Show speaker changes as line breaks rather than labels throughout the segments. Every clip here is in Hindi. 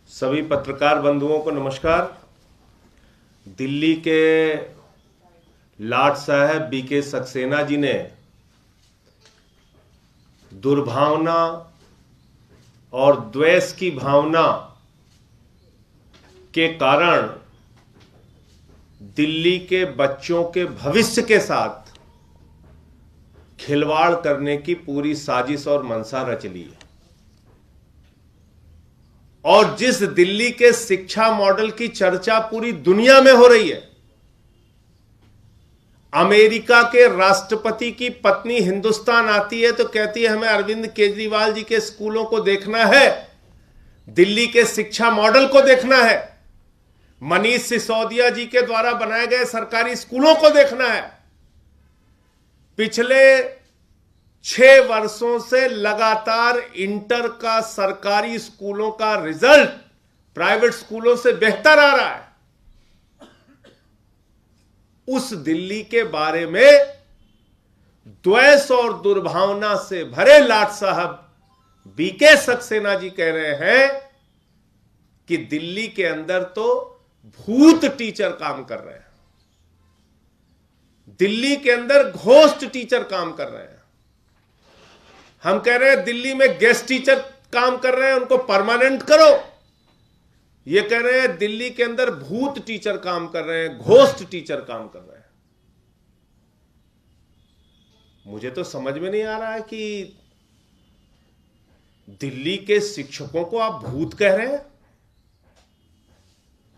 सभी पत्रकार बंधुओं को नमस्कार। दिल्ली के लाट साहब बीके सक्सेना जी ने दुर्भावना और द्वेष की भावना के कारण दिल्ली के बच्चों के भविष्य के साथ खिलवाड़ करने की पूरी साजिश और मंशा रच ली है। और जिस दिल्ली के शिक्षा मॉडल की चर्चा पूरी दुनिया में हो रही है, अमेरिका के राष्ट्रपति की पत्नी हिंदुस्तान आती है तो कहती है हमें अरविंद केजरीवाल जी के स्कूलों को देखना है, दिल्ली के शिक्षा मॉडल को देखना है, मनीष सिसोदिया जी के द्वारा बनाए गए सरकारी स्कूलों को देखना है। पिछले 6 वर्षों से लगातार इंटर का सरकारी स्कूलों का रिजल्ट प्राइवेट स्कूलों से बेहतर आ रहा है। उस दिल्ली के बारे में द्वेष और दुर्भावना से भरे लाट साहब बीके सक्सेना जी कह रहे हैं कि दिल्ली के अंदर तो भूत टीचर काम कर रहे हैं, दिल्ली के अंदर घोस्ट टीचर काम कर रहे हैं। हम कह रहे हैं दिल्ली में गेस्ट टीचर काम कर रहे हैं, उनको परमानेंट करो। ये कह रहे हैं दिल्ली के अंदर भूत टीचर काम कर रहे हैं, घोस्ट टीचर काम कर रहे हैं। मुझे तो समझ में नहीं आ रहा है कि दिल्ली के शिक्षकों को आप भूत कह रहे हैं,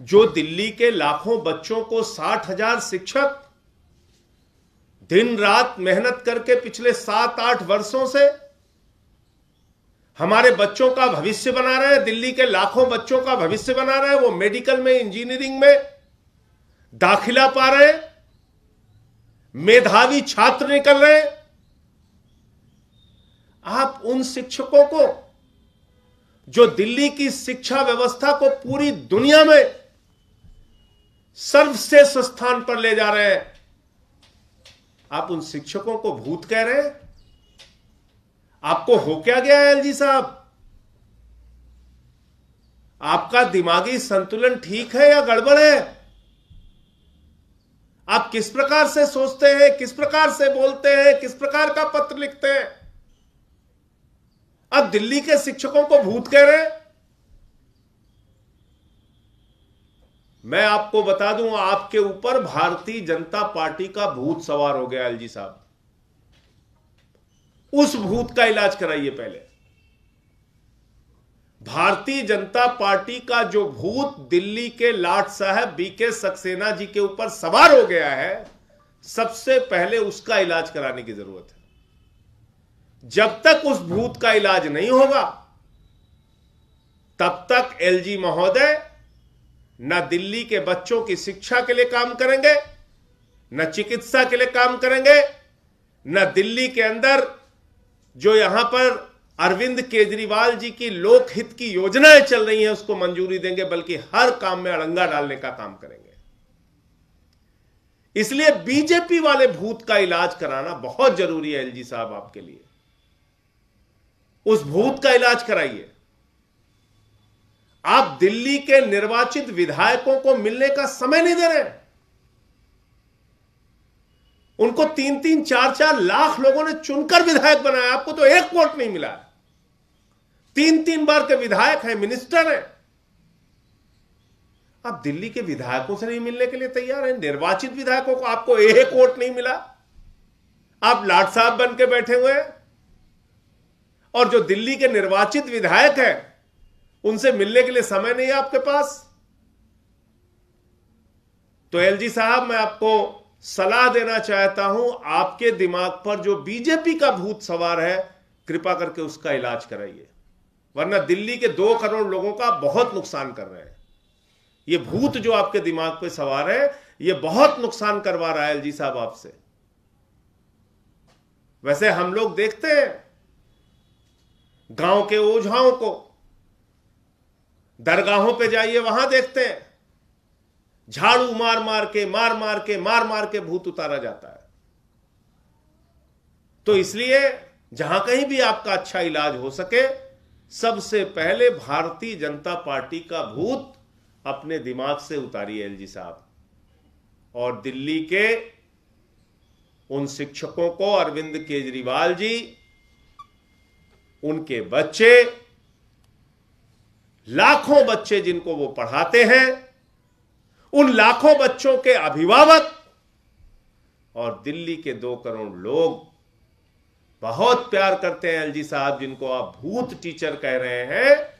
जो दिल्ली के लाखों बच्चों को 60,000 शिक्षक दिन रात मेहनत करके पिछले 7-8 वर्षों से हमारे बच्चों का भविष्य बना रहे हैं, दिल्ली के लाखों बच्चों का भविष्य बना रहे हैं। वो मेडिकल में, इंजीनियरिंग में दाखिला पा रहे हैं, मेधावी छात्र निकल रहे हैं। आप उन शिक्षकों को जो दिल्ली की शिक्षा व्यवस्था को पूरी दुनिया में सर्वश्रेष्ठ स्थान पर ले जा रहे हैं, आप उन शिक्षकों को भूत कह रहे हैं। आपको हो क्या गया है एलजी साहब? आपका दिमागी संतुलन ठीक है या गड़बड़ है? आप किस प्रकार से सोचते हैं, किस प्रकार से बोलते हैं, किस प्रकार का पत्र लिखते हैं? अब दिल्ली के शिक्षकों को भूत कह रहे हैं। मैं आपको बता दूं, आपके ऊपर भारतीय जनता पार्टी का भूत सवार हो गया एलजी साहब। उस भूत का इलाज कराइए पहले। भारतीय जनता पार्टी का जो भूत दिल्ली के लाट साहब बीके सक्सेना जी के ऊपर सवार हो गया है, सबसे पहले उसका इलाज कराने की जरूरत है। जब तक उस भूत का इलाज नहीं होगा, तब तक एलजी महोदय न दिल्ली के बच्चों की शिक्षा के लिए काम करेंगे, न चिकित्सा के लिए काम करेंगे, न दिल्ली के अंदर जो यहां पर अरविंद केजरीवाल जी की लोकहित की योजनाएं चल रही हैं उसको मंजूरी देंगे, बल्कि हर काम में अड़ंगा डालने का काम करेंगे। इसलिए बीजेपी वाले भूत का इलाज कराना बहुत जरूरी है एलजी साहब आपके लिए। उस भूत का इलाज कराइए। आप दिल्ली के निर्वाचित विधायकों को मिलने का समय नहीं दे रहे। उनको 3-3, 4-4 लाख लोगों ने चुनकर विधायक बनाया, आपको तो एक वोट नहीं मिला। 3-3 बार के विधायक हैं, मिनिस्टर हैं। आप दिल्ली के विधायकों से नहीं मिलने के लिए तैयार हैं, निर्वाचित विधायकों को आपको एक वोट नहीं मिला। आप लाट साहब बन के बैठे हुए हैं, और जो दिल्ली के निर्वाचित विधायक हैं उनसे मिलने के लिए समय नहीं है आपके पास। तो एलजी साहब, मैं आपको सलाह देना चाहता हूं, आपके दिमाग पर जो बीजेपी का भूत सवार है, कृपा करके उसका इलाज कराइए, वरना दिल्ली के 2 करोड़ लोगों का बहुत नुकसान कर रहे हैं। ये भूत जो आपके दिमाग पे सवार है, ये बहुत नुकसान करवा रहा है एलजी साहब आपसे। वैसे हम लोग देखते हैं गांव के ओझाओं को, दरगाहों पे जाइए वहां देखते हैं झाड़ू मार मार के भूत उतारा जाता है। तो इसलिए जहां कहीं भी आपका अच्छा इलाज हो सके, सबसे पहले भारतीय जनता पार्टी का भूत अपने दिमाग से उतारिए एलजी साहब, और दिल्ली के उन शिक्षकों को, अरविंद केजरीवाल जी, उनके बच्चे, लाखों बच्चे जिनको वो पढ़ाते हैं, उन लाखों बच्चों के अभिभावक और दिल्ली के 2 करोड़ लोग बहुत प्यार करते हैं एलजी साहब, जिनको आप भूत टीचर कह रहे हैं।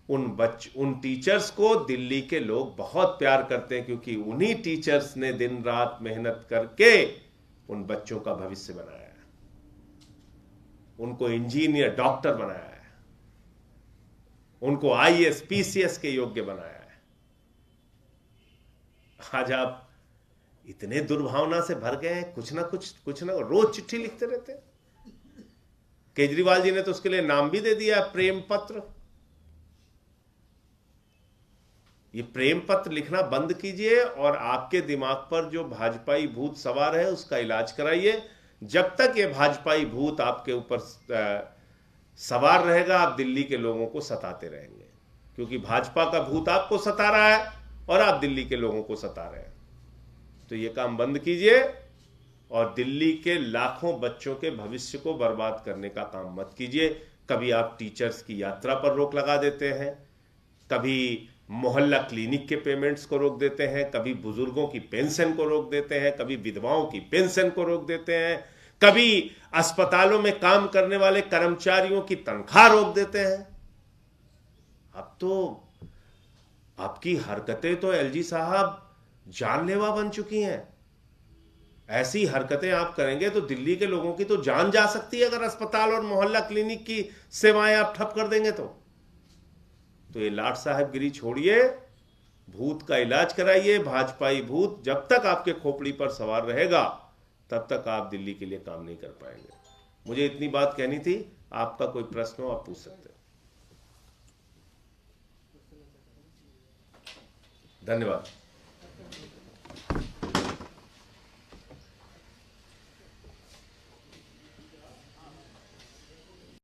उन टीचर्स को दिल्ली के लोग बहुत प्यार करते हैं, क्योंकि उन्हीं टीचर्स ने दिन रात मेहनत करके उन बच्चों का भविष्य बनाया है, उनको इंजीनियर, डॉक्टर बनाया है, उनको आईएएस, पीसीएस के योग्य बनाया है। आज आप इतने दुर्भावना से भर गए हैं, कुछ ना रोज चिट्ठी लिखते रहते हैं। केजरीवाल जी ने तो उसके लिए नाम भी दे दिया, प्रेम पत्र। ये प्रेम पत्र लिखना बंद कीजिए और आपके दिमाग पर जो भाजपाई भूत सवार है उसका इलाज कराइए। जब तक ये भाजपाई भूत आपके ऊपर सवार रहेगा, आप दिल्ली के लोगों को सताते रहेंगे, क्योंकि भाजपा का भूत आपको सता रहा है और आप दिल्ली के लोगों को सता रहे हैं। तो ये काम बंद कीजिए और दिल्ली के लाखों बच्चों के भविष्य को बर्बाद करने का काम मत कीजिए। कभी आप टीचर्स की यात्रा पर रोक लगा देते हैं, कभी मोहल्ला क्लिनिक के पेमेंट्स को रोक देते हैं, कभी बुजुर्गों की पेंशन को रोक देते हैं, कभी विधवाओं की पेंशन को रोक देते हैं, कभी अस्पतालों में काम करने वाले कर्मचारियों की तनख्वाह रोक देते हैं। अब तो आपकी हरकतें तो एलजी साहब जानलेवा बन चुकी हैं। ऐसी हरकतें आप करेंगे तो दिल्ली के लोगों की तो जान जा सकती है, अगर अस्पताल और मोहल्ला क्लिनिक की सेवाएं आप ठप कर देंगे तो ये लाट साहबगिरी छोड़िए, भूत का इलाज कराइए। भाजपाई भूत जब तक आपके खोपड़ी पर सवार रहेगा तब तक आप दिल्ली के लिए काम नहीं कर पाएंगे। मुझे इतनी बात कहनी थी। आपका कोई प्रश्न हो आप पूछ सकते हैं। धन्यवाद।